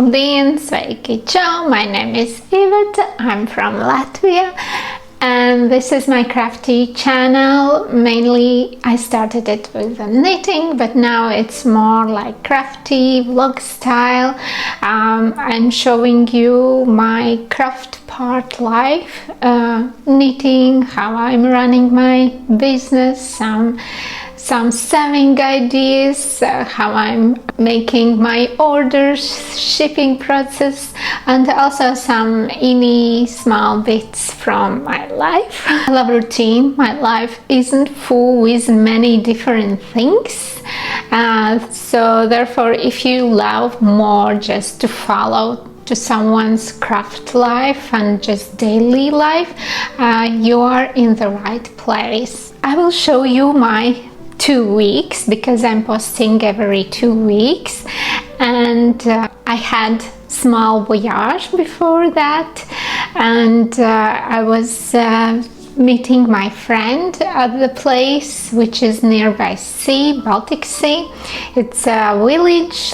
Labdien, sveiki, ciao! My name is Iveta, I'm from Latvia, and this is my crafty channel. Mainly I started it with knitting, but now it's more like crafty vlog style. I'm showing you my craft part life, knitting, how I'm running my business, some sewing ideas, how I'm making my orders, shipping process, and also some small bits from my life. I love routine. My life isn't full with many different things, so therefore if you love more just to follow to someone's craft life and just daily life, you are in the right place. I will show you my 2 weeks because I'm posting every 2 weeks, and I had small voyage before that, and I was meeting my friend at the place which is nearby sea, Baltic Sea. It's a village.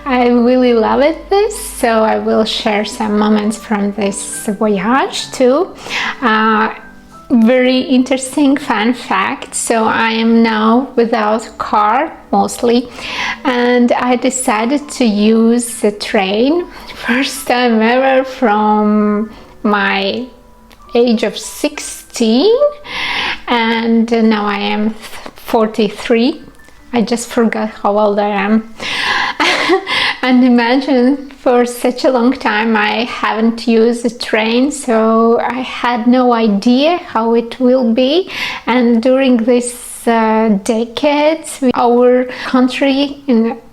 I really love it this, so I will share some moments from this voyage too. Very interesting fun fact. So I am now without car mostly, and I decided to use the train. First time ever from my age of 16, and now I am 43. I just forgot how old I am. And imagine, for such a long time I haven't used a train, so I had no idea how it will be. And during this decades, our country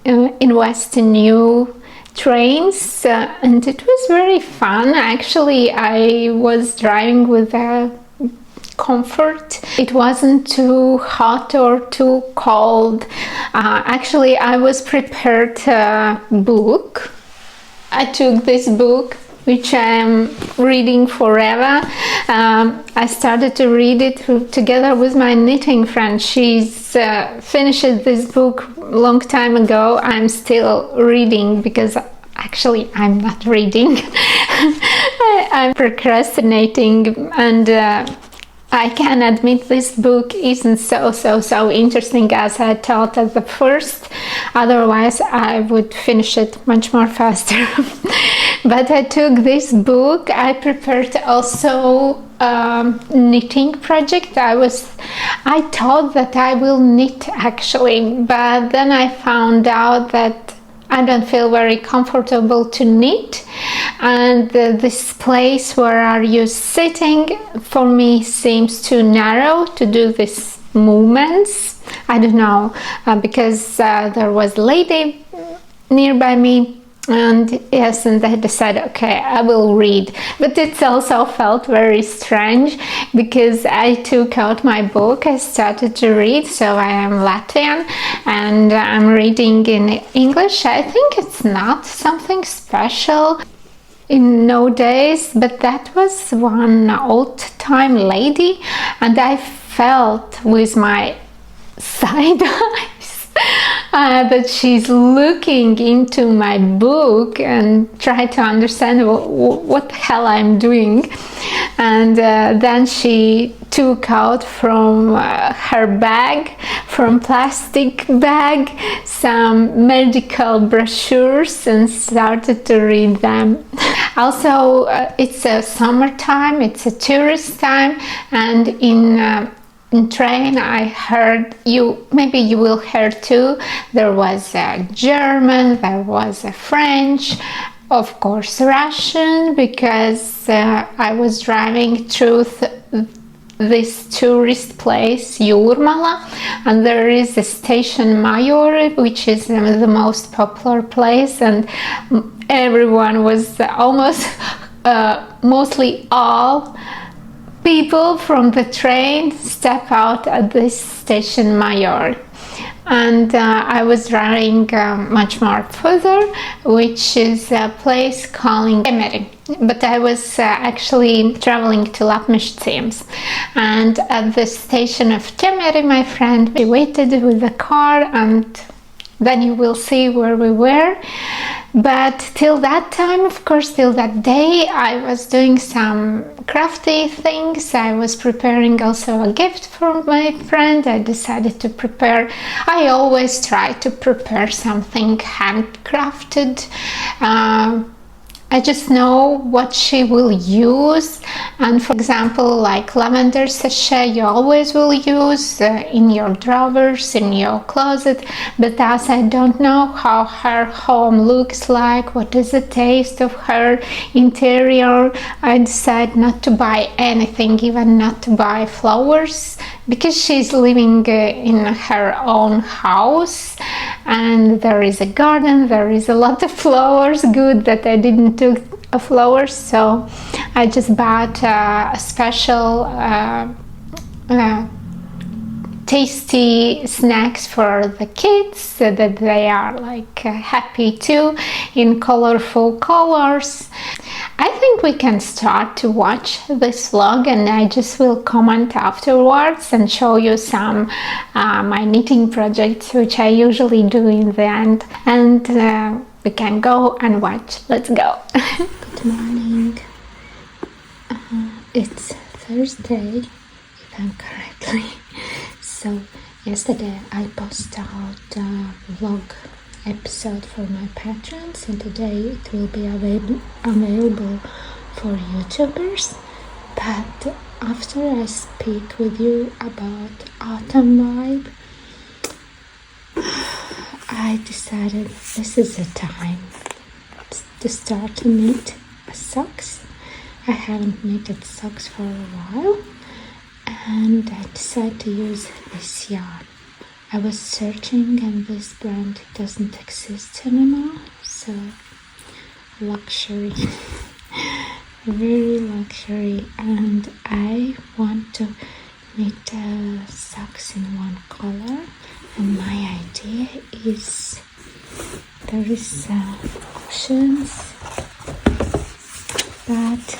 invests in new trains, and it was very fun. Actually, I was driving with a comfort. It wasn't too hot or too cold. Actually, I was prepared a book. I took this book, which I'm reading forever. I started to read it together with my knitting friend. She's finished this book a long time ago. I'm still reading because actually I'm not reading. I'm procrastinating, and I can admit this book isn't so interesting as I thought at the first. Otherwise I would finish it much more faster. But I took this book. I prepared also knitting project. I thought that I will knit actually, but then I found out that I don't feel very comfortable to knit, and this place where are you sitting for me seems too narrow to do these movements. I don't know, because there was a lady nearby me, and yes, and I decided, okay, I will read. But it also felt very strange because I took out my book, I started to read. So I am Latvian and I'm reading in English. I think it's not something special in nowadays, but that was one old-time lady, and I felt with my side eyes that she's looking into my book and try to understand what the hell I'm doing. And then she took out from her bag, from plastic bag, some medical brochures and started to read them. Also, it's a summertime, it's a tourist time, and in train I heard, maybe you will hear too, there was a German, there was a French, of course Russian, because I was driving through this tourist place Jūrmala, and there is a station Major, which is the most popular place, and everyone was almost mostly all people from the train step out at this station Major, and I was driving much more further, which is a place called Temeri. But I was actually traveling to Lapmešciems, and at the station of Temeri my friend waited with the car, and then you will see where we were. But till that time, of course, till that day, I was doing some crafty things. I was preparing also a gift for my friend. I decided to prepare, I always try to prepare something handcrafted. I just know what she will use, and for example, like lavender sachet you always will use in your drawers, in your closet, but as I don't know how her home looks like, what is the taste of her interior, I decided not to buy anything, even not to buy flowers, because she's living in her own house and there is a garden, there is a lot of flowers. Good that I didn't took flowers, so I just bought a special tasty snacks for the kids so that they are like happy too, in colorful colors. I think we can start to watch this vlog, and I just will comment afterwards and show you some my knitting projects, which I usually do in the end, and we can go and watch. Let's go. Good morning. It's Thursday, if I'm correctly. So yesterday I posted out a vlog episode for my patrons, and today it will be available for YouTubers. But after I speak with you about autumn vibe, I decided this is the time to start to knit socks. I haven't knitted socks for a while, and I decided to use this yarn. I was searching and this brand doesn't exist anymore, so luxury, very luxury, and I want to knit socks in one color, and my idea is there is options, but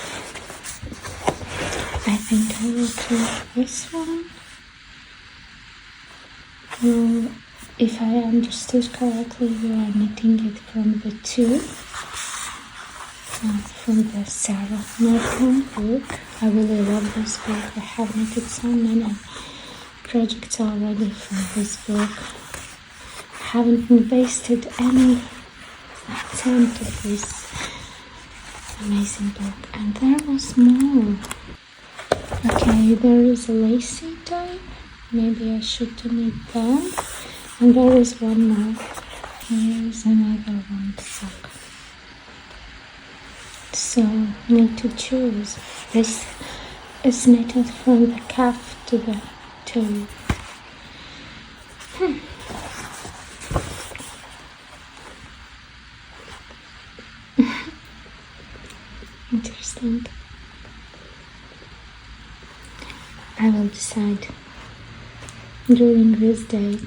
I think I will try this one. If I understood correctly, you are knitting it from the tube, from the Sarah Norton book. I really love this book. I have knitted so many projects already from this book. I haven't wasted any attempt at this amazing book. And there was more. Okay, there is a lacy type. Maybe I should knit them. And there is one more. Here is another one sock. So need to choose. This is knitted from the calf to the toe. Interesting. I will decide during this day.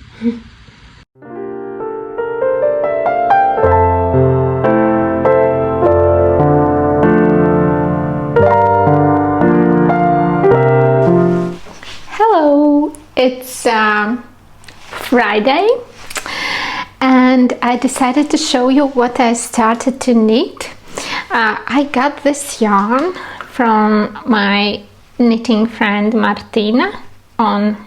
Hello, it's Friday, and I decided to show you what I started to knit. I got this yarn from my knitting friend Martina on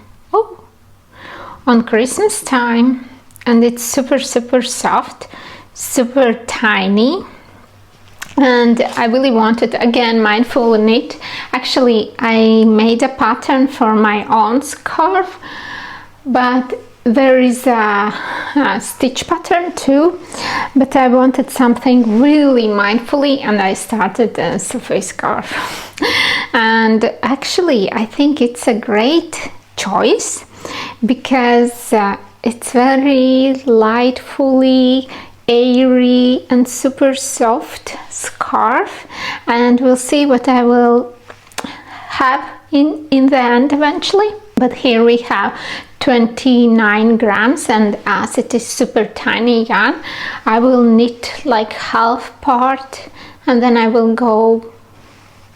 Christmas time, and it's super soft, super tiny, and I really wanted, again, mindful knit. Actually, I made a pattern for my own scarf, but there is a stitch pattern too, but I wanted something really mindfully, and I started a surface scarf. And actually I think it's a great choice because it's very lightfully airy and super soft scarf, and we'll see what I will have in the end eventually. But here we have 29 grams, and as it is super tiny yarn, I will knit like half part and then I will go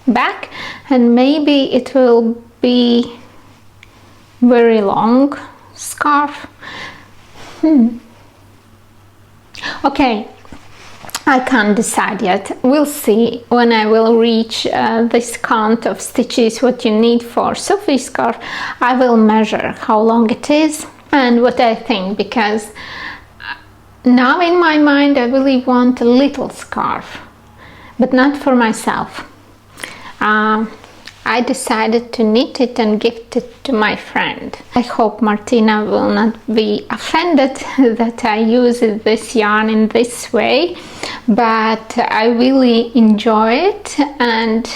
back, and maybe it will be very long scarf. Okay, I can't decide yet. We'll see when I will reach this count of stitches what you need for Sophie's scarf. I will measure how long it is and what I think, because now in my mind I really want a little scarf, but not for myself. I decided to knit it and gift it to my friend. I hope Martina will not be offended that I use this yarn in this way, but I really enjoy it, and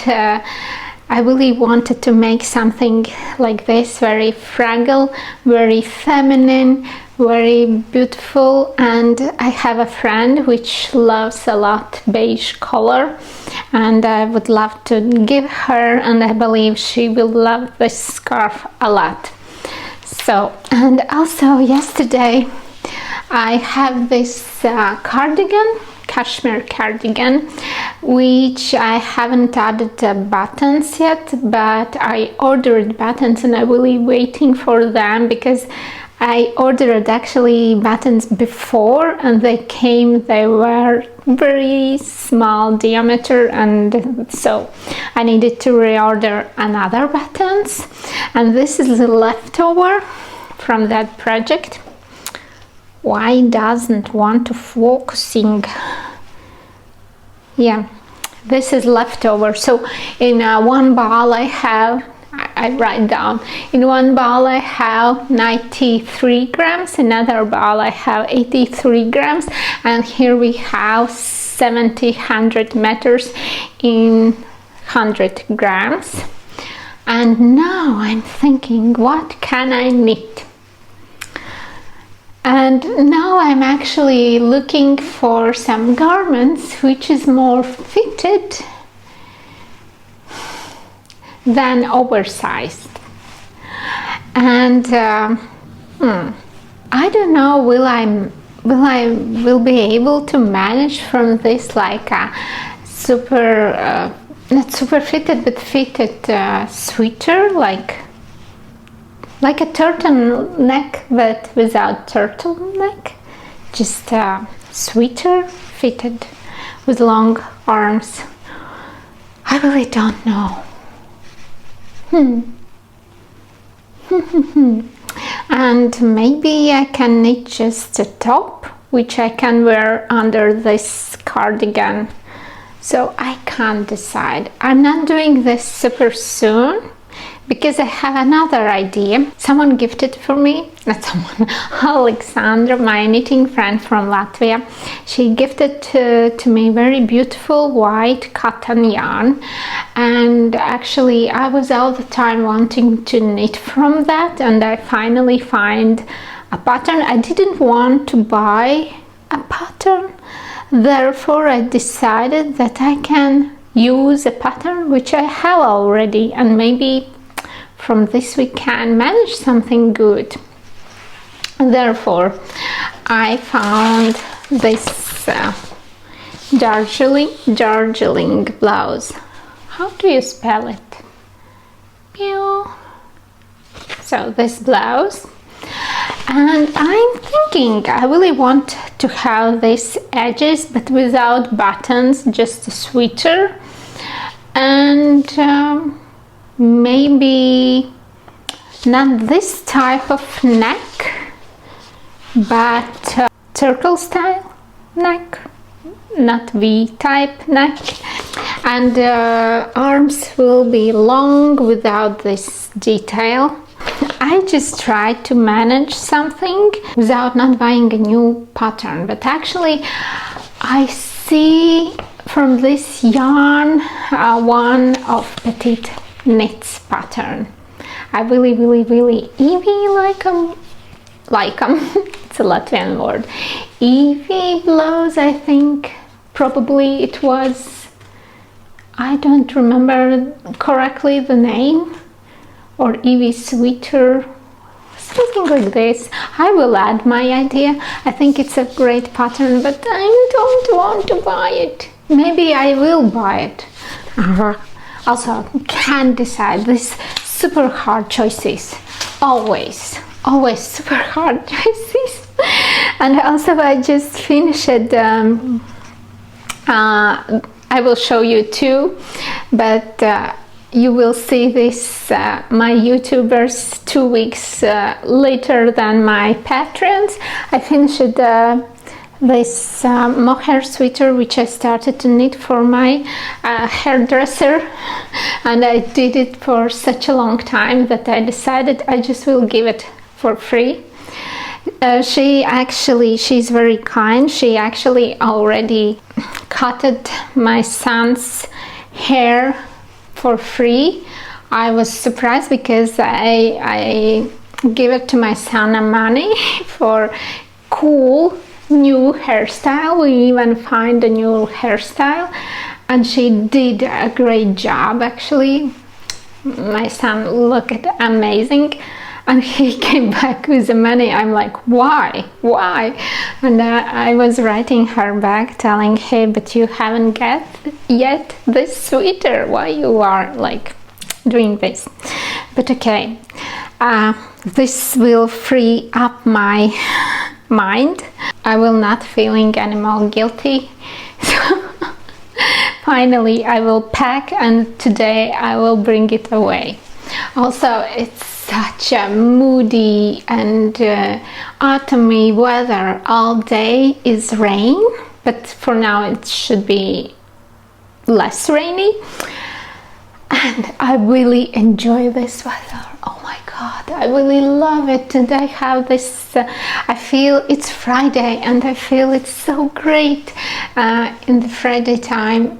I really wanted to make something like this, very fragile, very feminine, very beautiful. And I have a friend which loves a lot beige color, and I would love to give her, and I believe she will love this scarf a lot. So, and also yesterday I have this cardigan, cashmere cardigan, which I haven't added buttons yet, but I ordered buttons and I'm really waiting for them, because I ordered actually buttons before and they came, they were very small diameter, and so I needed to reorder another buttons, and this is the leftover from that project. Why doesn't want to focusing? Yeah, this is leftover. So in one ball I write down, in one ball I have 93 grams, another ball I have 83 grams, and here we have 100 meters in 100 grams. And now I'm thinking, what can I knit? And now I'm actually looking for some garments which is more fitted than oversized. And I don't know, will I be able to manage from this like a super not super fitted but fitted sweater, like a turtleneck but without turtleneck, just a sweater fitted with long arms. I really don't know. And maybe I can knit just a top which I can wear under this cardigan. So I can't decide. I'm not doing this super soon because I have another idea. Someone gifted for me, not someone, Alexandra, my knitting friend from Latvia. She gifted to me very beautiful white cotton yarn, and actually I was all the time wanting to knit from that, and I finally find a pattern. I didn't want to buy a pattern, therefore I decided that I can use a pattern which I have already, and maybe from this we can manage something good. Therefore I found this Darjeeling blouse. How do you spell it? Pew. So this blouse, and I'm thinking I really want to have these edges but without buttons, just a sweater, and maybe not this type of neck, but circle style neck, not V-type neck, and arms will be long without this detail. I just tried to manage something without not buying a new pattern, but actually I see from this yarn one of Petite Knits pattern. I really like 'em. It's a Latvian word. Ivy blouse, I think, probably it was. I don't remember correctly the name, or Ivy sweater, something like this. I will add my idea. I think it's a great pattern, but I don't want to buy it. Maybe I will buy it. Also, can't decide. These super hard choices, always super hard choices. And also I just finished I will show you too, but you will see this my YouTubers 2 weeks later than my patrons. I finished this mohair sweater which I started to knit for my hairdresser, and I did it for such a long time that I decided I just will give it for free. She's very kind. She actually already cutted my son's hair for free. I was surprised because I give it to my son money for cool new hairstyle. We even find a new hairstyle, and she did a great job. Actually, my son looked amazing, and he came back with the money. I'm like, why? And I was writing her back telling, hey, but you haven't get yet this sweater, why you are like doing this? But okay, this will free up my mind. I will not feeling any more guilty. So finally I will pack, and today I will bring it away. Also, it's such a moody and autumny weather. All day is rain, but for now it should be less rainy, and I really enjoy this weather. Oh my god, I really love it. And I have this I feel it's Friday, and I feel it's so great in the Friday time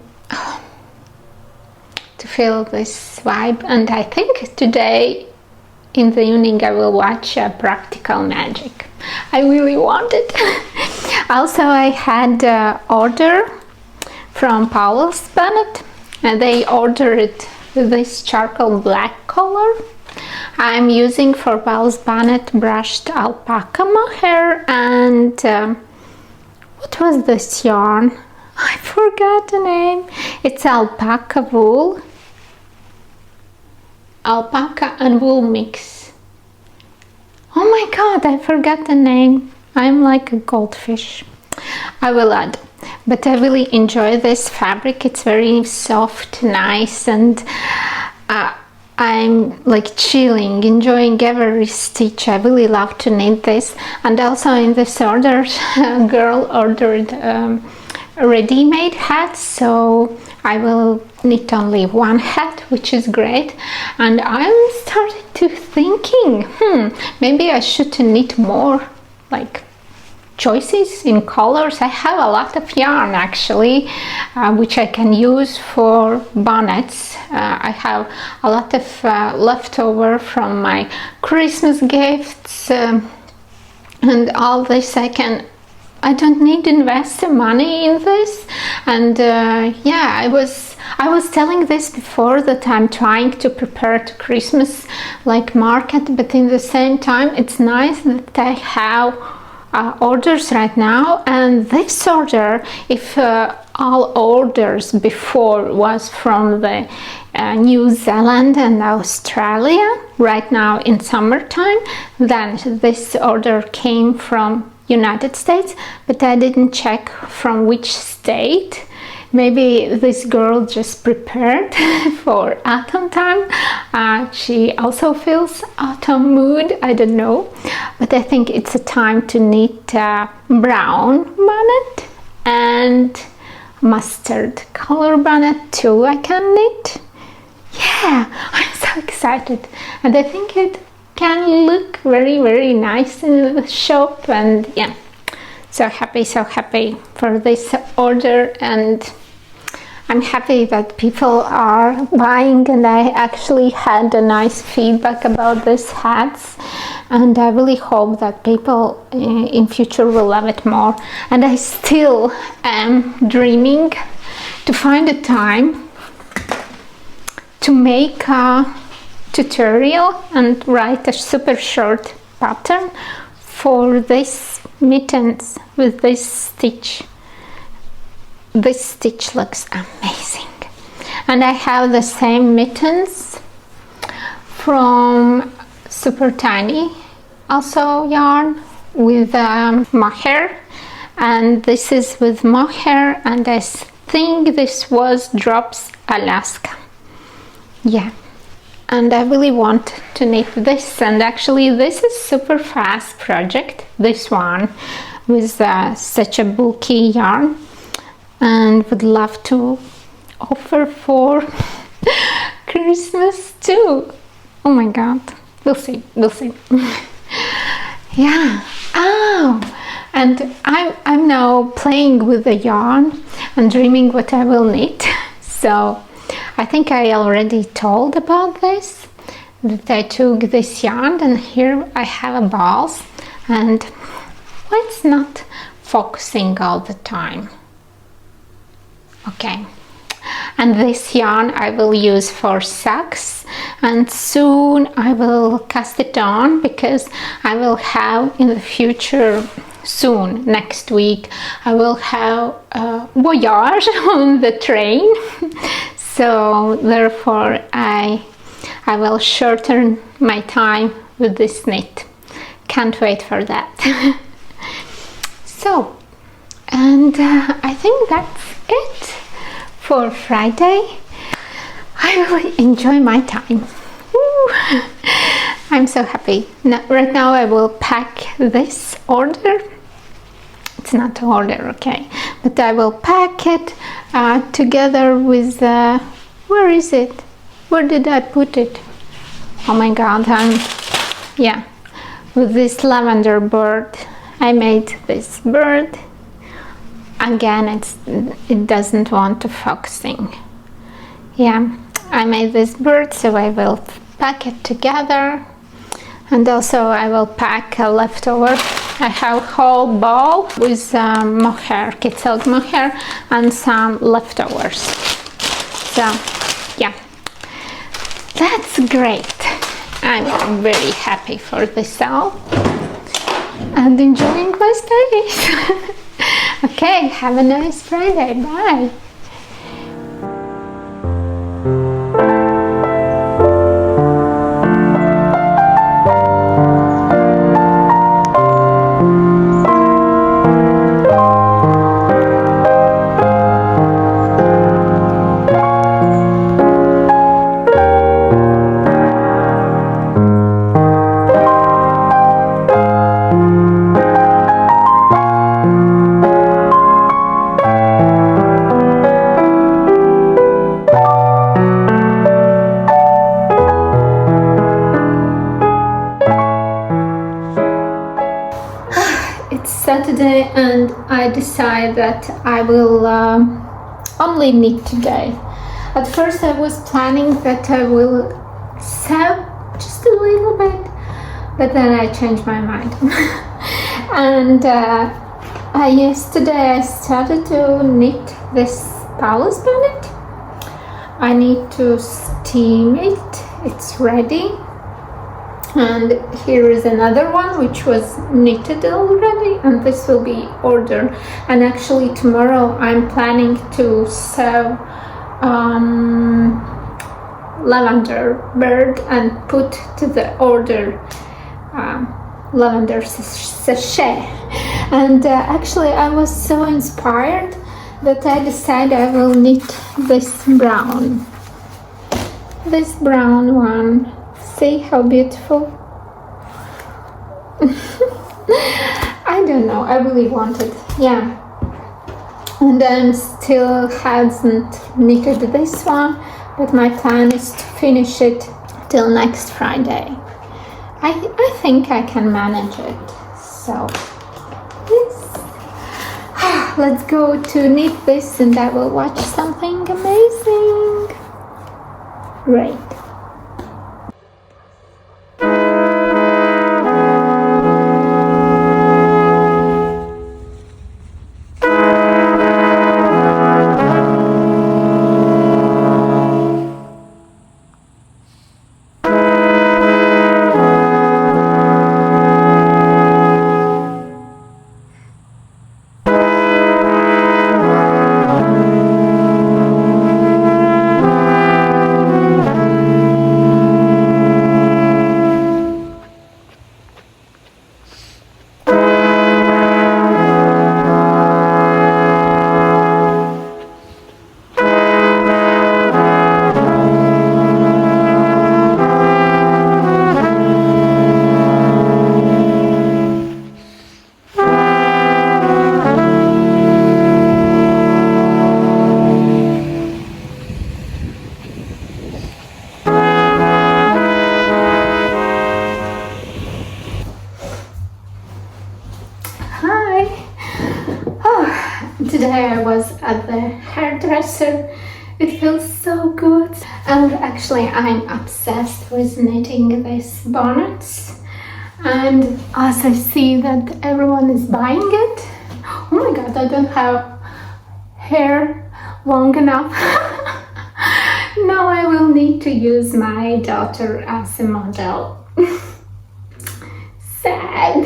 to feel this vibe. And I think today in the evening I will watch Practical Magic. I really want it. Also, I had order from Paul's Bennett, and they ordered this charcoal black color. I'm using for Paul's Bennett brushed alpaca mohair, and what was this yarn? I forgot the name. It's alpaca wool. Alpaca and wool mix. Oh my god, I forgot the name. I'm like a goldfish. I will add. But I really enjoy this fabric. It's very soft, nice, and I'm like chilling, enjoying every stitch. I really love to knit this. And also in this order, a girl ordered ready-made hats, so I will knit only one hat, which is great. And I'm starting to thinking, maybe I should knit more like choices in colors. I have a lot of yarn actually, which I can use for bonnets. I have a lot of leftover from my Christmas gifts, and all this I don't need to invest the money in this. And yeah, I was telling this before that I'm trying to prepare to Christmas like market, but in the same time it's nice that I have orders right now. And this order, if all orders before was from the New Zealand and Australia, right now in summertime, then this order came from United States, but I didn't check from which state. Maybe this girl just prepared for autumn time. She also feels autumn mood, I don't know. But I think it's a time to knit brown bonnet and mustard color bonnet too. I can knit. Yeah, I'm so excited. And I think it can look very, very nice in the shop. And yeah, so happy for this order. And I'm happy that people are buying, and I actually had a nice feedback about these hats, and I really hope that people in future will love it more. And I still am dreaming to find a time to make a tutorial and write a super short pattern for this mittens with this stitch. This stitch looks amazing. And I have the same mittens from Super Tiny also yarn with mohair, and this is with mohair, and I think this was Drops Alaska. Yeah, and I really want to knit this, and actually this is super fast project, this one, with such a bulky yarn, and would love to offer for Christmas too. Oh my god, we'll see. Yeah. Oh, and I'm now playing with the yarn and dreaming what I will knit. So I think I already told about this, that I took this yarn and here I have a balls, and why it's not focusing all the time. Okay, and this yarn I will use for socks, and soon I will cast it on, because I will have in the future, soon, next week, I will have a voyage on the train. So therefore I will shorten my time with this knit. Can't wait for that. So, and I think that's it for Friday. I really enjoy my time. Woo. I'm so happy. Now, right now I will pack this order. It's not an order, okay, but I will pack it together with where is it? Where did I put it? Oh my god, yeah, with this lavender bird. I made this bird. Again, it doesn't want to focusing. Yeah, I made this bird, so I will pack it together, and also I will pack a leftover. I have a whole ball with mohair, kitsilk mohair, and some leftovers. So yeah, that's great. I'm very happy for this all and enjoying my studies. Okay, have a nice Friday. Bye. Saturday, and I decide that I will only knit today. At first I was planning that I will sew just a little bit, but then I changed my mind. And yesterday I started to knit this Paulus bonnet. I need to steam it, it's ready. And here is another one which was knitted already, and this will be ordered. And actually tomorrow I'm planning to sew lavender bird and put to the order lavender sachet. And actually I was so inspired that I decided I will knit this brown one. See how beautiful. I don't know, I really want it. Yeah, and I'm still hasn't knitted this one, but my plan is to finish it till next Friday. I think I can manage it. So yes, let's go to knit this, and I will watch something amazing. Great. at the hairdresser. It feels so good. And actually I'm obsessed with knitting these bonnets. And as I see that everyone is buying it, oh my god, I don't have hair long enough. Now I will need to use my daughter as a model. Sad.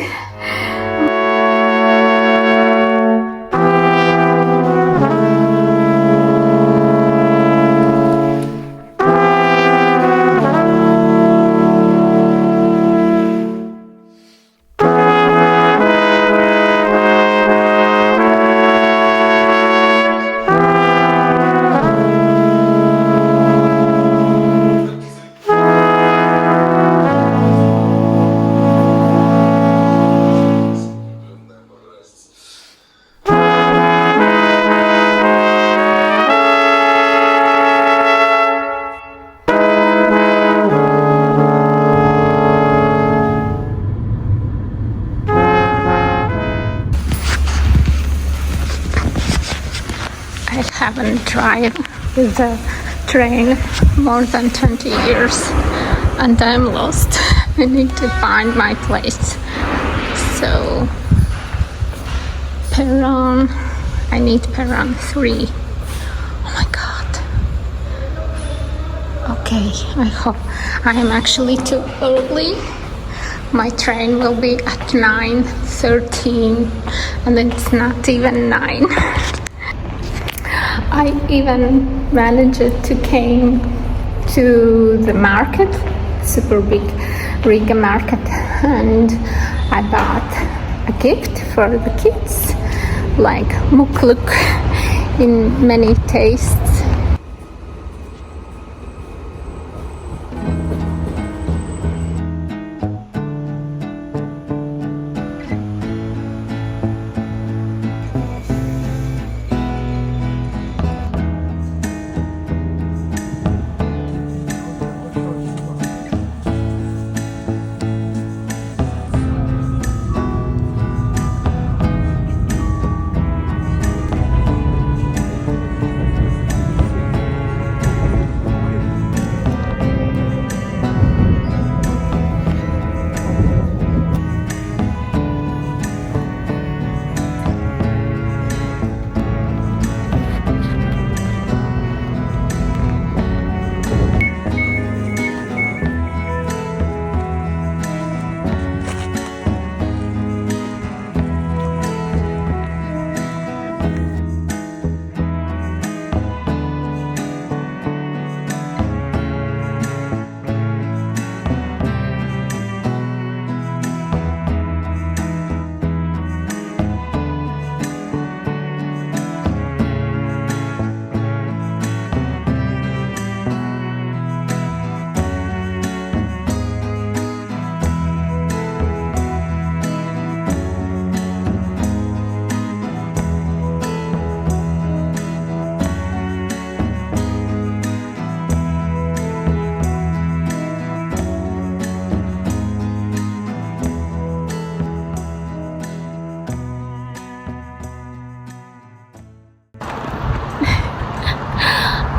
I haven't driven with the train more than 20 years and I'm lost. I need to find my place. So, Perron, I need Perron 3. Oh my god. Okay, I hope I am actually too early. My train will be at 9:13 and it's not even 9. I even managed to came to the market, super big Riga market, and I bought a gift for the kids, like mukluk in many tastes.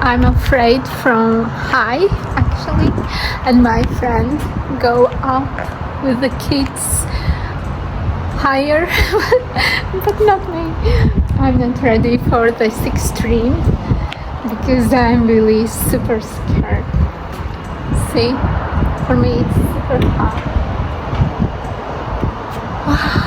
I'm afraid from high actually, and my friend go up with the kids higher, but not me. I'm not ready for this extreme because I'm really super scared. See, for me it's super hard. Wow.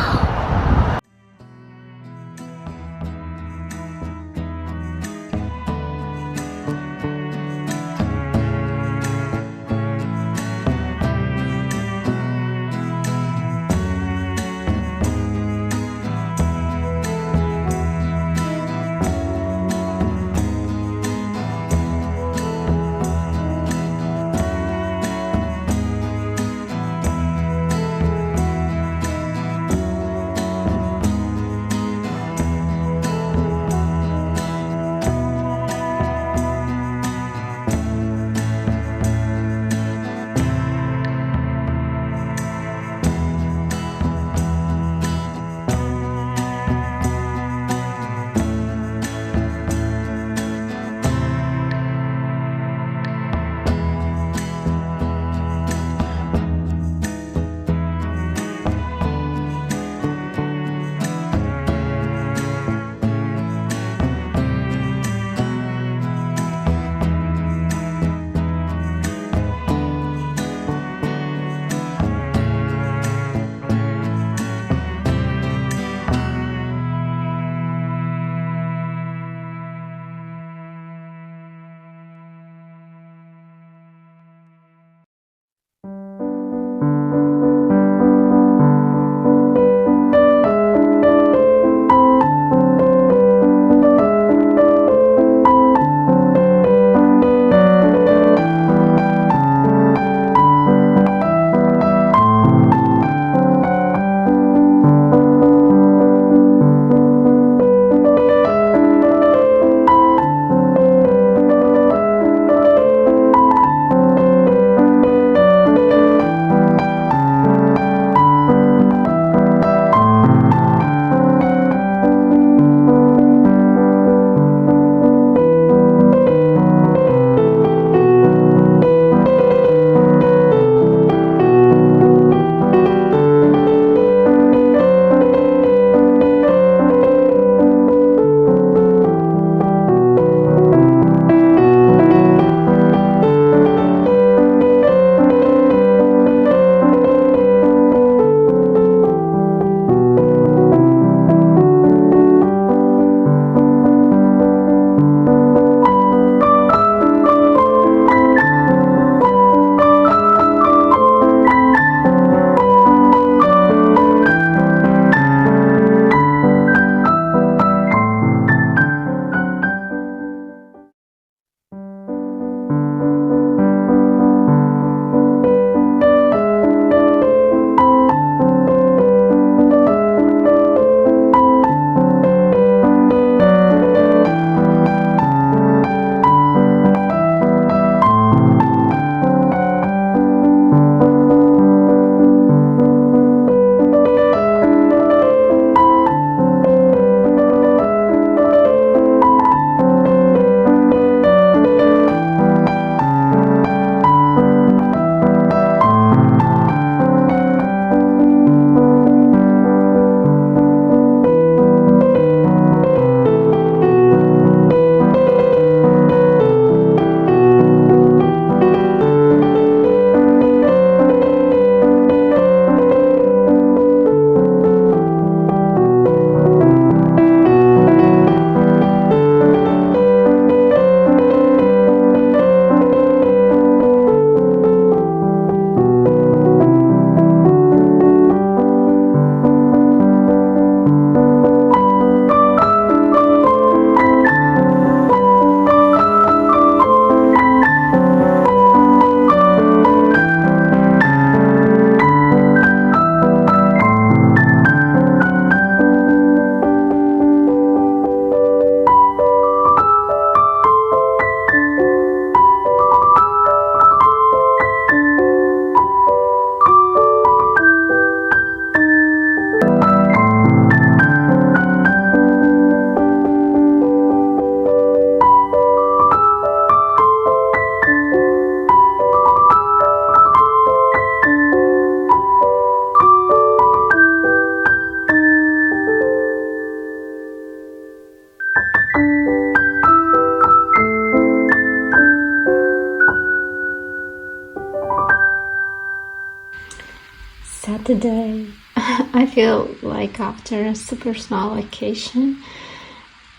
Saturday. I feel like after a super small vacation.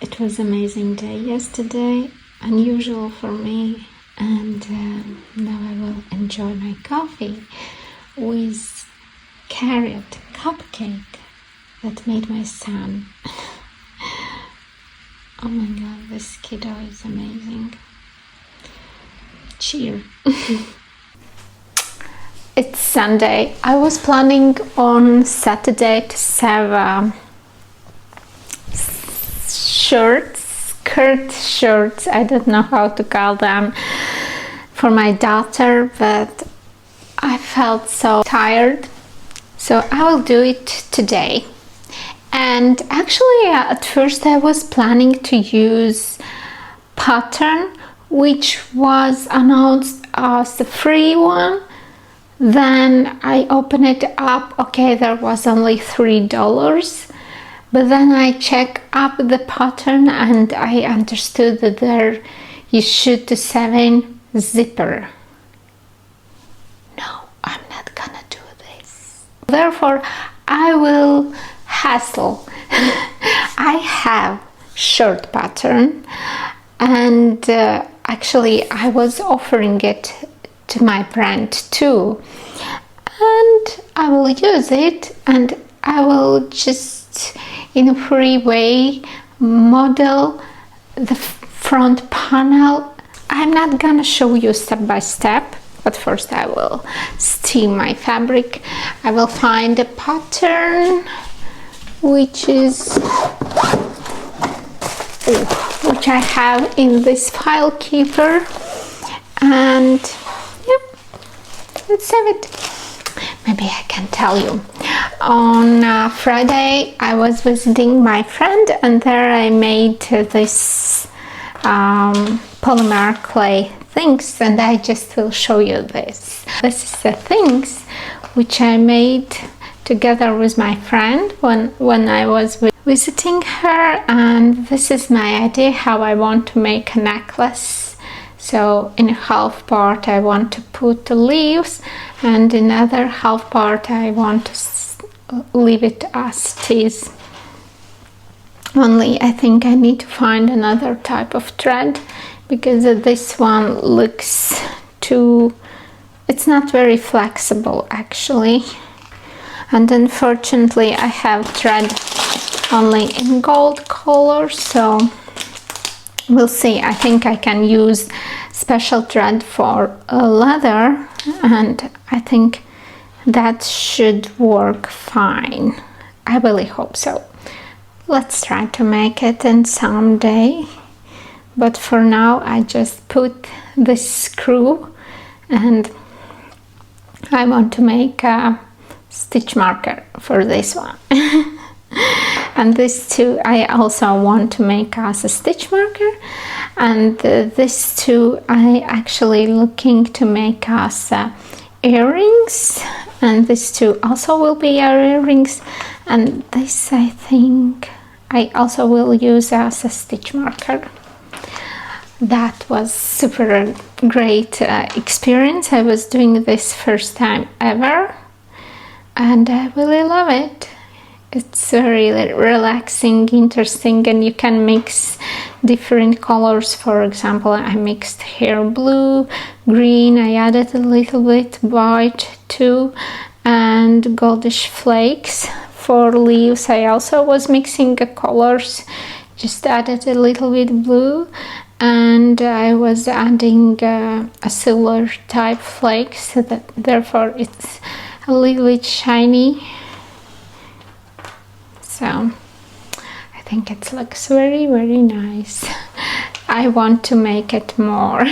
It was an amazing day yesterday, unusual for me, and now I will enjoy my coffee with carrot cupcake that made my son. Oh my god, this kiddo is amazing. Cheer. It's Sunday. I was planning on Saturday to sew skirt shorts, I don't know how to call them, for my daughter, but I felt so tired, so I will do it today. And actually at first I was planning to use pattern which was announced as the free one. Then I opened it up. Okay, there was only $3, but then I checked up the pattern and I understood that there you should to 7 zipper. No, I'm not gonna do this. Therefore, I will hassle. I have short pattern, and actually I was offering it to my brand too, and I will use it, and I will just in a free way model the front panel. I'm not gonna show you step by step, but first I will steam my fabric. I will find a pattern which I have in this file keeper, and yep, let's save it. Maybe I can tell you. On Friday I was visiting my friend, and there I made this polymer clay things, and I just will show you this. This is the things which I made together with my friend when I was visiting her, and this is my idea how I want to make a necklace. So in a half part I want to put the leaves, and in other half part I want to leave it as it is. Only I think I need to find another type of thread, because this one looks too, it's not very flexible actually, and unfortunately I have thread only in gold color, so we'll see. I think I can use special thread for leather, and I think that should work fine. I really hope so. Let's try to make it in some day, but for now I just put this screw, and I want to make a stitch marker for this one. And this too I also want to make as a stitch marker, and this too I actually looking to make as earrings, and this too also will be our earrings, and this I think I also will use as a stitch marker. That was super great experience. I was doing this first time ever, and I really love it. It's really relaxing, interesting, and you can mix different colors. For example, I mixed here blue, green, I added a little bit white too, and goldish flakes. For leaves I also was mixing the colors, just added a little bit blue, and I was adding a silver type flakes, so that therefore it's a little bit shiny. So I think it looks very nice. I want to make it more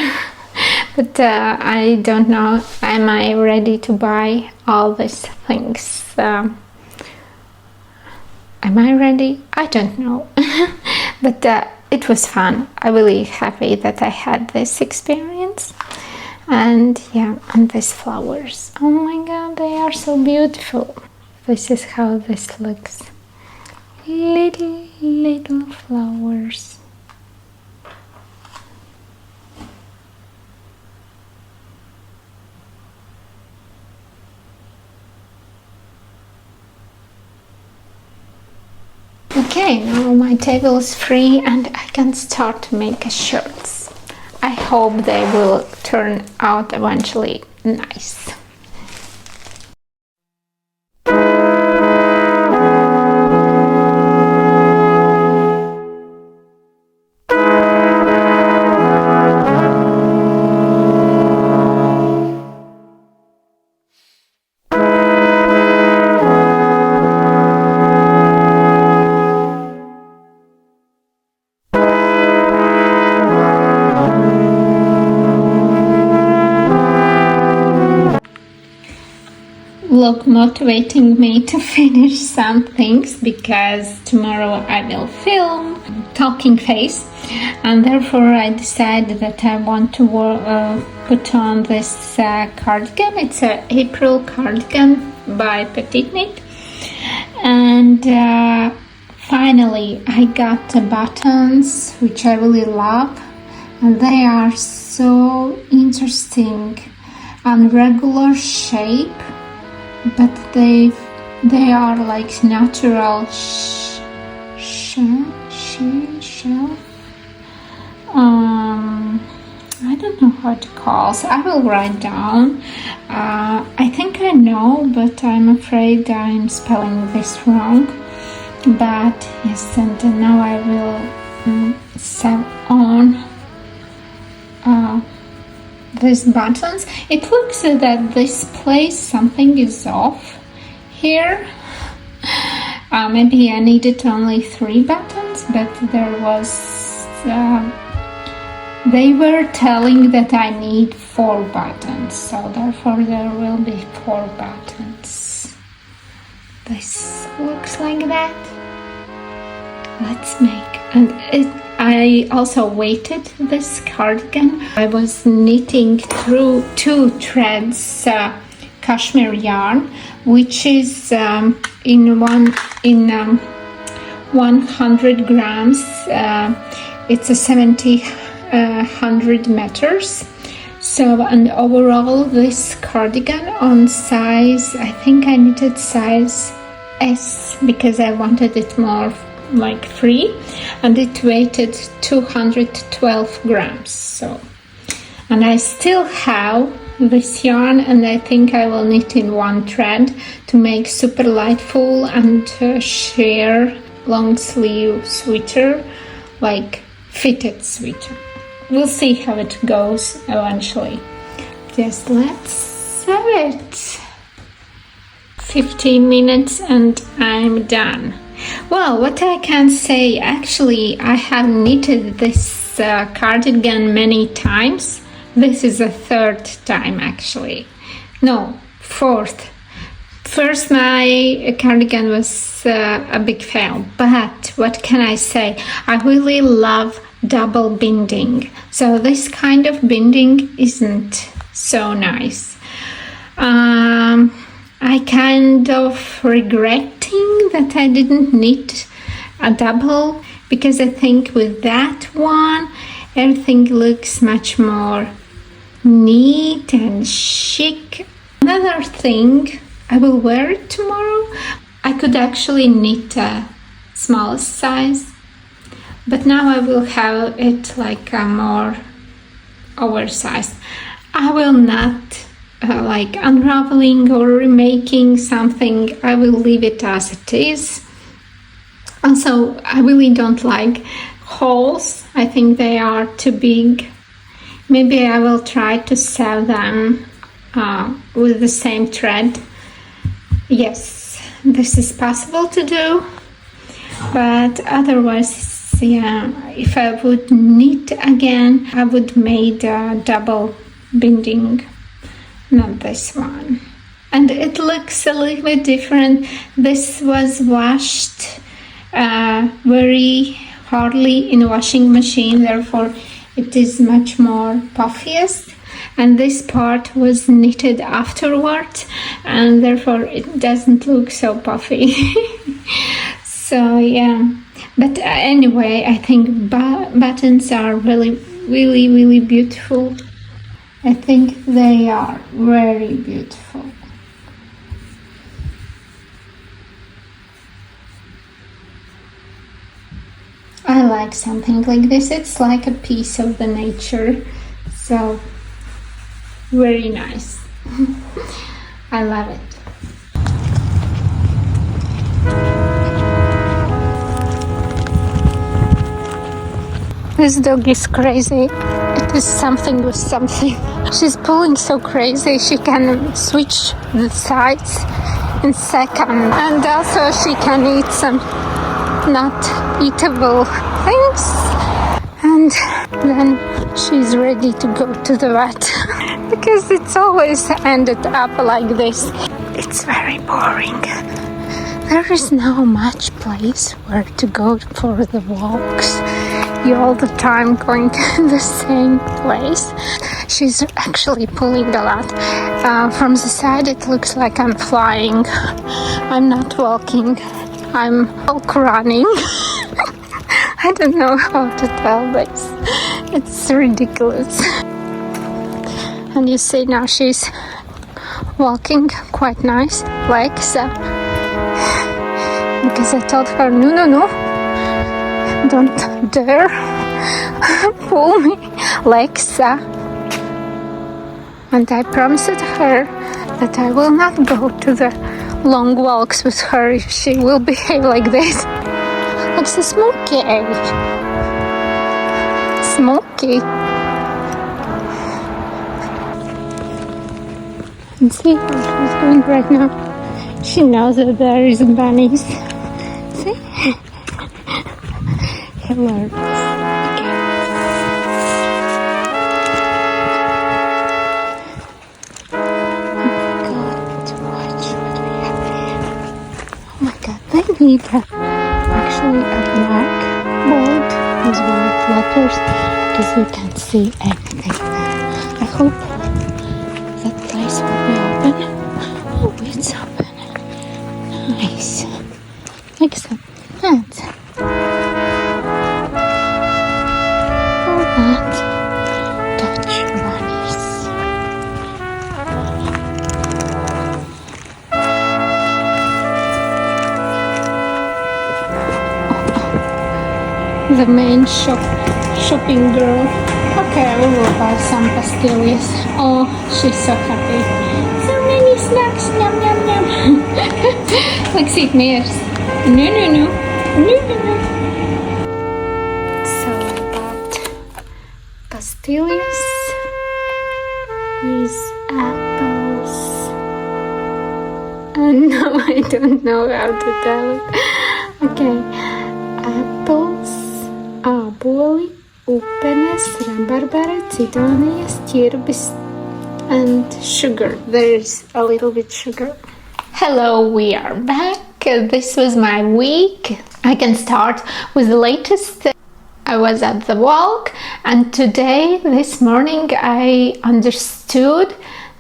but I don't know, am I ready to buy all these things? Am I ready? I don't know. But it was fun. I'm really happy that I had this experience. And yeah, and these flowers, oh my god, they are so beautiful. This is how this looks. Little flowers. Okay, now my table is free and I can start to make shirts. I hope they will turn out eventually nice. Look, motivating me to finish some things because tomorrow I will film talking face, and therefore I decided that I want to put on this cardigan. It's an April cardigan by Petite Knit, and finally I got the buttons, which I really love, and they are so interesting and regular shape, but they are like natural shell. I don't know how to call, so I will write down. I think I know, but I'm afraid I'm spelling this wrong. But yes, and now I will sew on these buttons. It looks that this place something is off here. Maybe I needed only 3 buttons, but there was they were telling that I need 4 buttons, so therefore there will be 4 buttons. This looks like that. Let's make, and I also weighted this cardigan. I was knitting through 2 threads cashmere yarn, which is in 100 grams. It's a 100 meters. So, and overall this cardigan on size, I think I knitted size S because I wanted it more like free, and it weighted 212 grams. So, and I still have this yarn, and I think I will knit in 1 thread to make super light full and sheer long sleeve sweater, like fitted sweater. We'll see how it goes eventually. Just let's sew it. 15 minutes and I'm done. Well, what I can say, actually I have knitted this cardigan many times. This is the 3rd time actually. No, 4th. First my cardigan was a big fail, but what can I say? I really love double binding. So this kind of binding isn't so nice. I kind of regretting that I didn't knit a double, because I think with that one everything looks much more neat and chic. Another thing, I will wear it tomorrow. I could actually knit a smallest size, but now I will have it like a more oversized. I will not like unraveling or remaking something. I will leave it as it is. Also, I really don't like holes. I think they are too big. Maybe I will try to sew them with the same thread. Yes, this is possible to do, but otherwise, yeah, if I would knit again, I would made a double binding, not this one. And it looks a little bit different. This was washed very hardly in washing machine, therefore it is much more puffiest. And this part was knitted afterwards, and therefore it doesn't look so puffy. So yeah, but anyway, I think buttons are really beautiful. I think they are very beautiful. I like something like this. It's like a piece of the nature, so very nice. I love it. This dog is crazy. It is something with something. She's pulling so crazy she can switch the sides in second, and also she can eat some not eatable things, and then she's ready to go to the vet because it's always ended up like this. It's very boring. There is no much place where to go for the walks. You're all the time going to the same place. She's actually pulling a lot. From the side it looks like I'm flying. I'm not walking. I'm walk running. I don't know how to tell this. It's ridiculous. And you see now she's walking quite nice, legs up. Because I told her, no, don't dare pull me, legs up. And I promised her that I will not go to the long walks with her if she will behave like this. Like the Smokey. And see what she's doing right now. She knows that there is bunnies. See? Hilarious. They need actually a black board with white letters because you can't see anything. I hope that place will be open. Oh, it's open. Nice. Like some plants. All that Dutch bunnies. The main shopping girl. Okay, we will buy some pastillas. Oh, she's so happy. So many snacks. Yum, yum, yum. Like sit mirrors. No. So I bought pastillas with apples. And no, I don't know how to tell it. Okay, apples. Āboli, upenes, rambarbara, citronias, ķirbis, and sugar. There is a little bit sugar. Hello, we are back. This was my week. I can start with the latest. I was at the walk, and today, this morning, I understood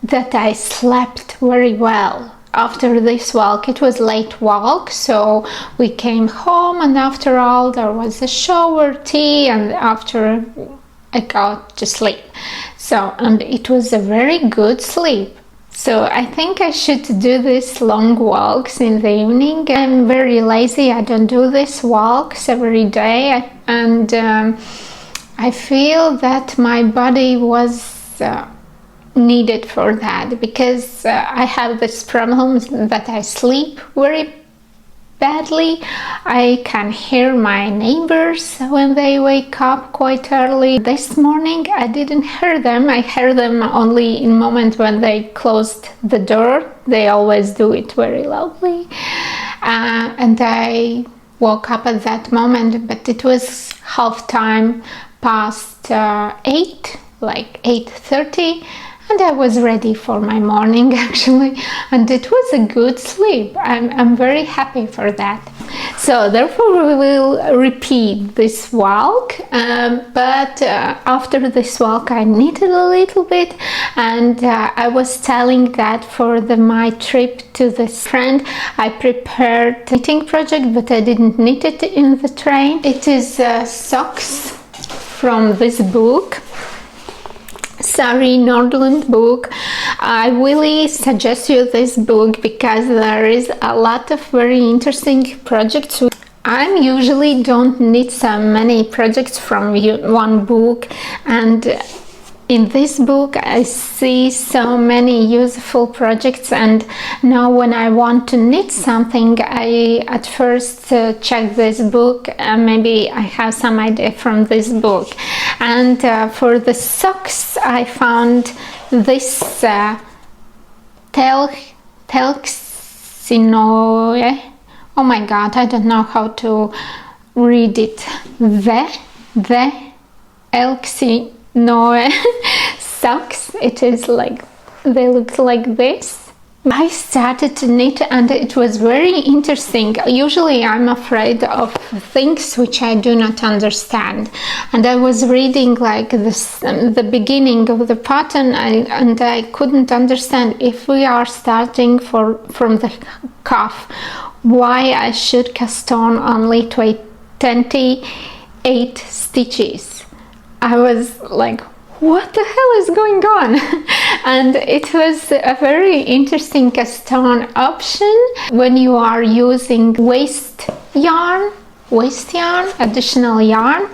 that I slept very well. After this walk, it was late walk, so we came home, and after all there was a shower, tea, and after I got to sleep. So, and it was a very good sleep. So I think I should do these long walks in the evening. I'm very lazy. I don't do these walks every day, and I feel that my body was needed for that because I have this problem that I sleep very badly. I can hear my neighbors when they wake up quite early. This morning I didn't hear them. I heard them only in moment when they closed the door. They always do it very loudly, and I woke up at that moment, but it was half time past 8, like 8:30. And I was ready for my morning actually, and it was a good sleep. I'm very happy for that. So therefore we will repeat this walk, but after this walk I knitted a little bit, and I was telling that for my trip to this friend I prepared a knitting project, but I didn't knit it in the train. It is socks from this book, Sari Nordlund book. I really suggest you this book because there is a lot of very interesting projects I usually don't knit so many projects from one book, and in this book I see so many useful projects, and now when I want to knit something, I at first check this book, and maybe I have some idea from this book. And for the socks I found this telxinoe. Oh my god, I don't know how to read it. The Elxinoe socks. It is like, they look like this. I started to knit and it was very interesting. Usually I'm afraid of things which I do not understand, and I was reading like this, the beginning of the pattern, and I couldn't understand if we are starting from the cuff, why I should cast on only 28 stitches. I was like, what the hell is going on? And it was a very interesting cast on option when you are using waste yarn, additional yarn,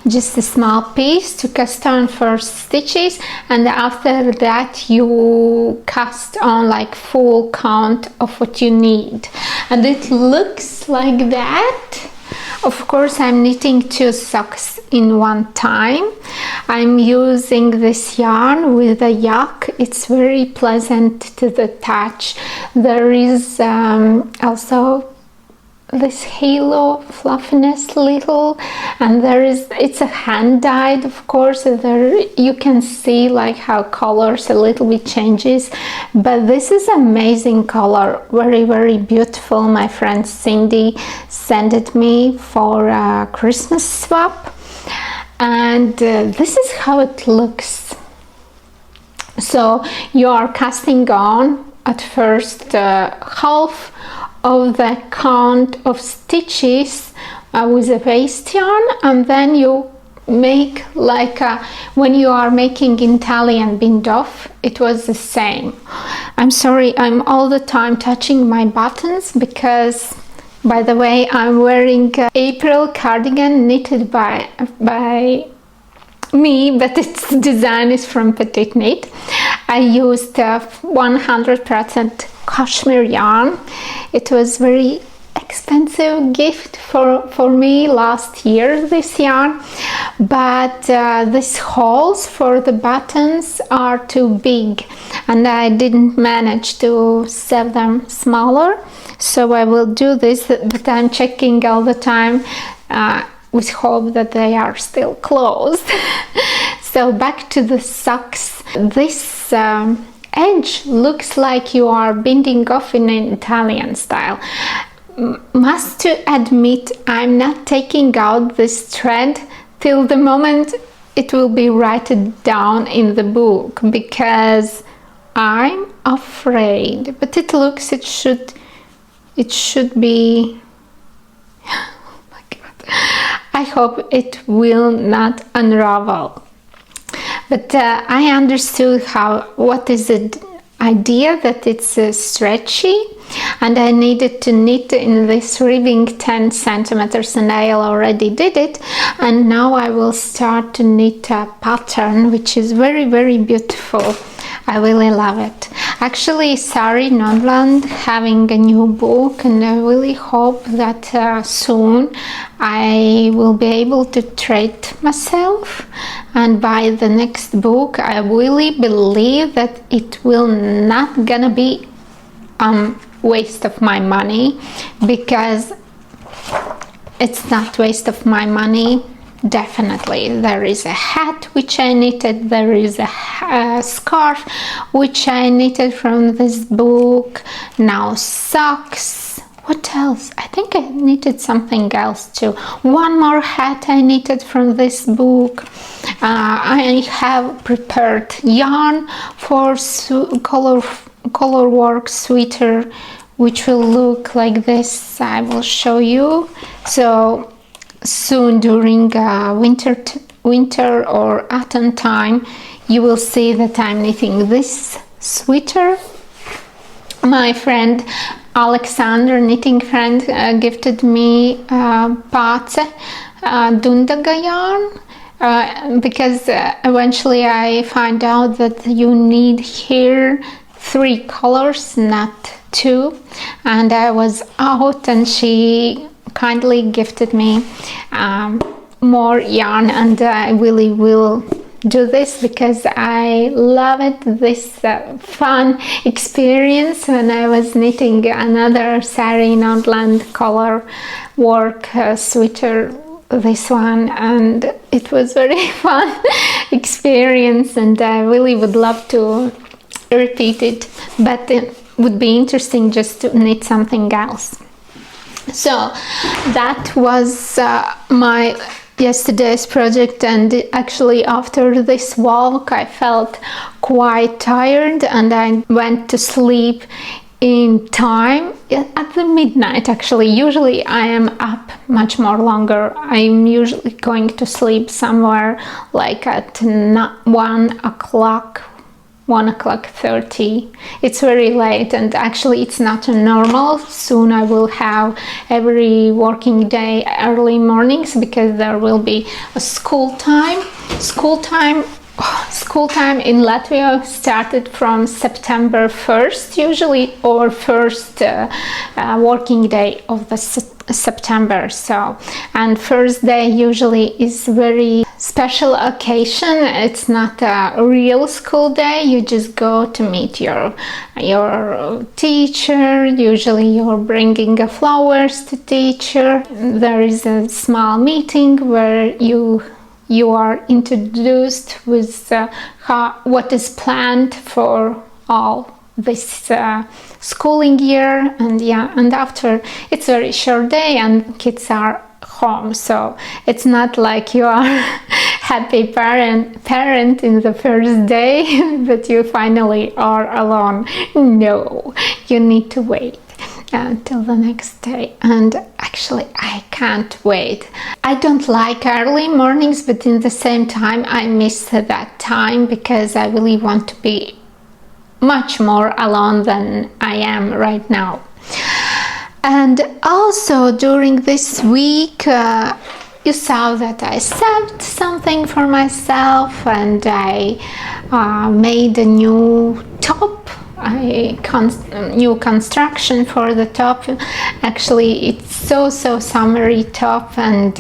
just a small piece to cast on first stitches, and after that you cast on like full count of what you need, and it looks like that. Of course, I'm knitting 2 socks in one time. I'm using this yarn with a yak. It's very pleasant to the touch. There is also this halo fluffiness little, and it's a hand dyed, of course. There you can see like how colors a little bit changes, but this is amazing color, very, very beautiful. My friend Cindy sent it me for a Christmas swap, and this is how it looks. So you are casting on at first half of the count of stitches with a waste yarn, and then you make like when you are making Italian bind off, it was the same. I'm sorry, I'm all the time touching my buttons because, by the way, I'm wearing April cardigan knitted by me, but its design is from Petite Knit. I used 100% cashmere yarn. It was very expensive gift for me last year, this yarn, but these holes for the buttons are too big and I didn't manage to sew them smaller, so I will do this, but I'm checking all the time with hope that they are still closed. So back to the socks. This edge looks like you are binding off in an Italian style. Must admit, I'm not taking out this thread till the moment it will be written down in the book, because I'm afraid, but it looks, it should be, oh my god, I hope it will not unravel. But I understood what is the idea, that it's stretchy, and I needed to knit in this ribbing 10 centimeters, and I already did it, and now I will start to knit a pattern which is very, very beautiful. I really love it. Actually, Sari Nordland having a new book, and I really hope that soon I will be able to trade myself and buy the next book. I really believe that it will not gonna be waste of my money, because it's not waste of my money. Definitely, there is a hat which I knitted, there is a scarf which I knitted from this book, now socks. What else? I think I knitted something else too. One more hat I knitted from this book. I have prepared yarn for color work sweater, which will look like this. I will show you. So soon, during winter or autumn time, you will see that I'm knitting this sweater. My friend Alexander, knitting friend, gifted me Pace Dundaga yarn, because eventually I find out that you need here 3 colors, not 2, and I was out and she kindly gifted me more yarn, and I really will do this because I love it, this fun experience when I was knitting another sari Nordland color work sweater, this one, and it was very fun experience, and I really would love to repeat it, but it would be interesting just to knit something else. So that was my yesterday's project, and actually after this walk I felt quite tired and I went to sleep in time at the midnight. Actually, usually I am up much more longer. I'm usually going to sleep somewhere like at 1 o'clock, 1:30. It's very late, and actually it's not normal. Soon I will have every working day early mornings because there will be a school time. School time in Latvia started from September 1st usually, or first working day of the September. So, and first day usually is very special occasion. It's not a real school day. You just go to meet your teacher. Usually you're bringing flowers to teacher. There is a small meeting where you are introduced with what is planned for all this schooling year, and after it's a very short day and kids are home, so it's not like you are happy parent in the first day that you finally are alone. No, you need to wait until the next day, and actually I can't wait. I don't like early mornings, but in the same time I miss that time because I really want to be much more alone than I am right now. And also during this week you saw that I saved something for myself, and I made a new top, new construction for the top. Actually it's so summery top, and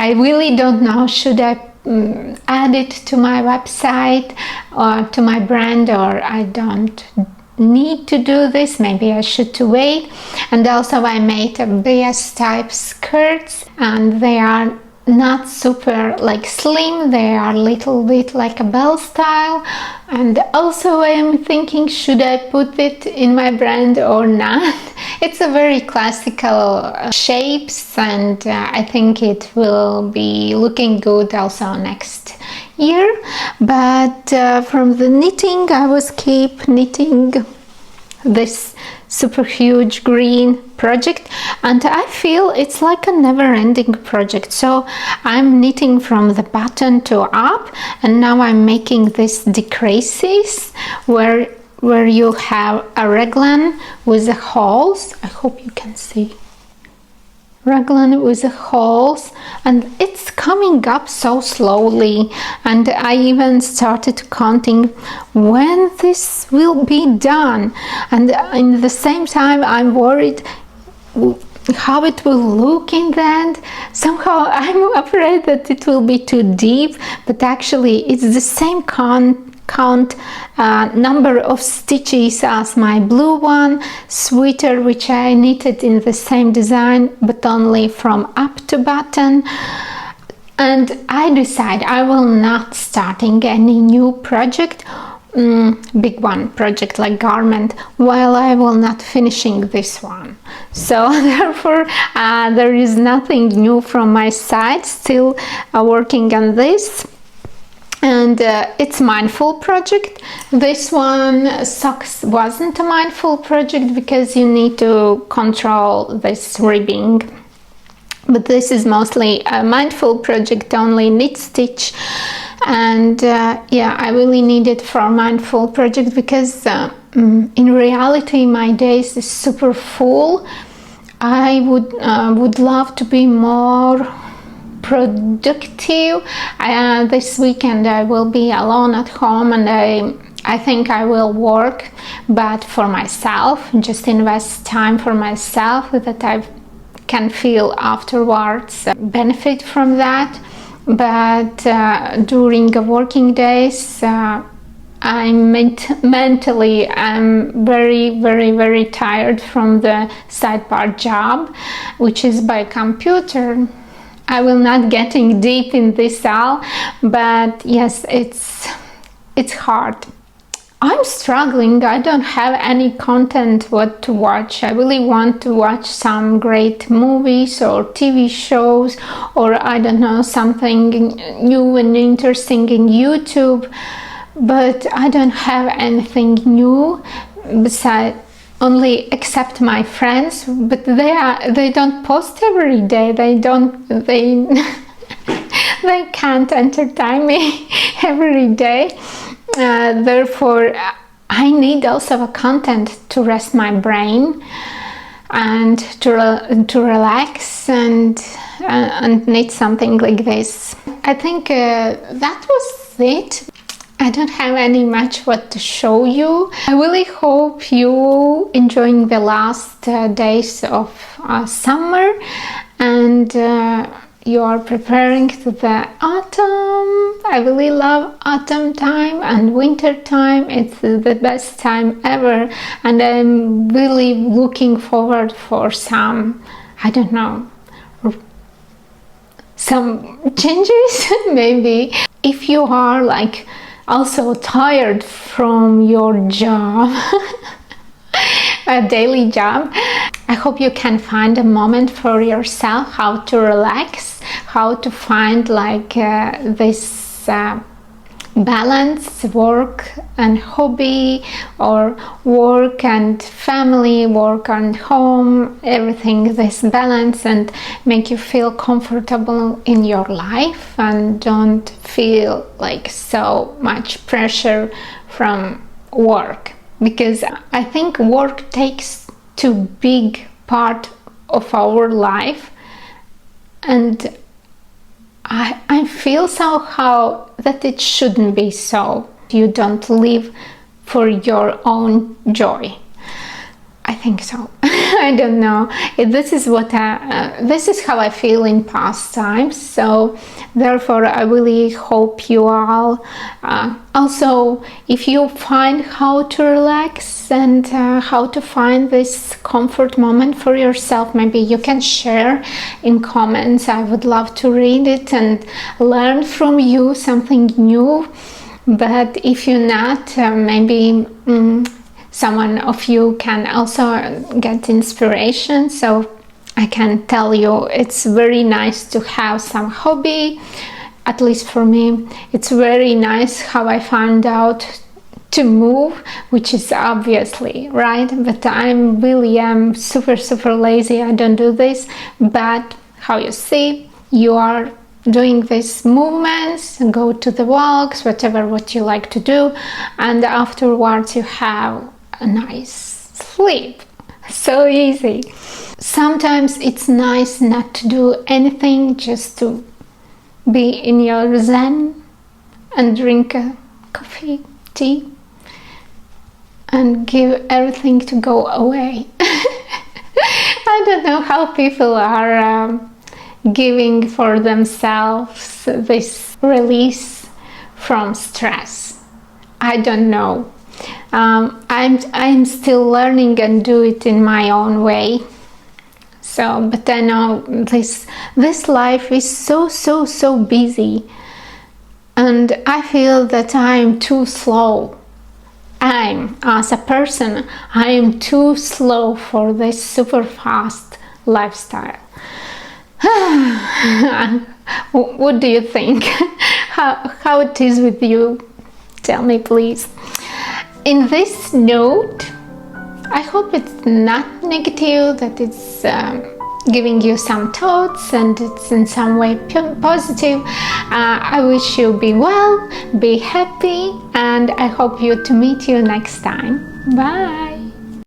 I really don't know, should I add it to my website or to my brand, or I don't need to do this, maybe I should to wait. And also I made a BS type skirts, and they are not super like slim, they are a little bit like a bell style, and also I am thinking, should I put it in my brand or not? It's a very classical shapes, and I think it will be looking good also next year. But from the knitting, I was keep knitting this super huge green project, and I feel it's like a never-ending project. So I'm knitting from the bottom to up, and now I'm making this decreases where you have a raglan with the holes. I hope you can see. Raglan with the holes, and it's coming up so slowly, and I even started counting when this will be done, and in the same time I'm worried how it will look in the end. Somehow I'm afraid that it will be too deep, but actually it's the same number of stitches as my blue one sweater, which I knitted in the same design but only from up to button. And I decide I will not starting any new project, big one project like garment, while I will not finishing this one. So therefore there is nothing new from my side, still working on this. And it's mindful project. This one socks wasn't a mindful project because you need to control this ribbing, but this is mostly a mindful project, only knit stitch And yeah, I really need it for mindful project, because in reality my days is super full. I would love to be more productive. This weekend I will be alone at home, and I think I will work, but for myself, just invest time for myself, that I can feel afterwards benefit from that. But during the working days, I'm mentally very tired from the side part job, which is by computer. I will not getting deep in this all, but yes, it's hard. I'm struggling. I don't have any content what to watch. I really want to watch some great movies or TV shows, or I don't know, something new and interesting in YouTube, but I don't have anything new besides only except my friends, but they don't post every day. They they can't entertain me every day. Therefore, I need also a content to rest my brain and to relax, and need something like this. I think that was it. I don't have any much what to show you. I really hope you enjoying the last days of summer, and you are preparing to the autumn. I really love autumn time and winter time. It's the best time ever, and I'm really looking forward for some, I don't know, some changes maybe. If you are like also tired from your job, a daily job, I hope you can find a moment for yourself, how to relax, how to find like this balance, work and hobby, or work and family, work and home, everything, this balance, and make you feel comfortable in your life and don't feel like so much pressure from work. Because I think work takes too big part of our life, and I feel somehow that it shouldn't be so. You don't live for your own joy. I think so. I don't know. This is what this is how I feel in past times. So therefore, I really hope you all also, if you find how to relax and how to find this comfort moment for yourself, maybe you can share in comments. I would love to read it and learn from you something new. But if you're not, maybe someone of you can also get inspiration. So I can tell you, it's very nice to have some hobby. At least for me, it's very nice how I found out to move, which is obviously right, but I'm super lazy. I don't do this. But how you see, you are doing these movements, go to the walks, whatever what you like to do, and afterwards you have a nice sleep. So easy. Sometimes it's nice not to do anything, just to be in your zen and drink a coffee, tea, and give everything to go away. I don't know how people are giving for themselves this release from stress. I don't know. I'm still learning and do it in my own way. So, but I know this life is so busy, and I feel that I'm too slow. As a person, I am too slow for this super fast lifestyle. What do you think? How it is with you? Tell me, please. In this note, I hope it's not negative, that it's giving you some thoughts and it's in some way positive. I wish you be well, be happy, and I hope to meet you next time. Bye.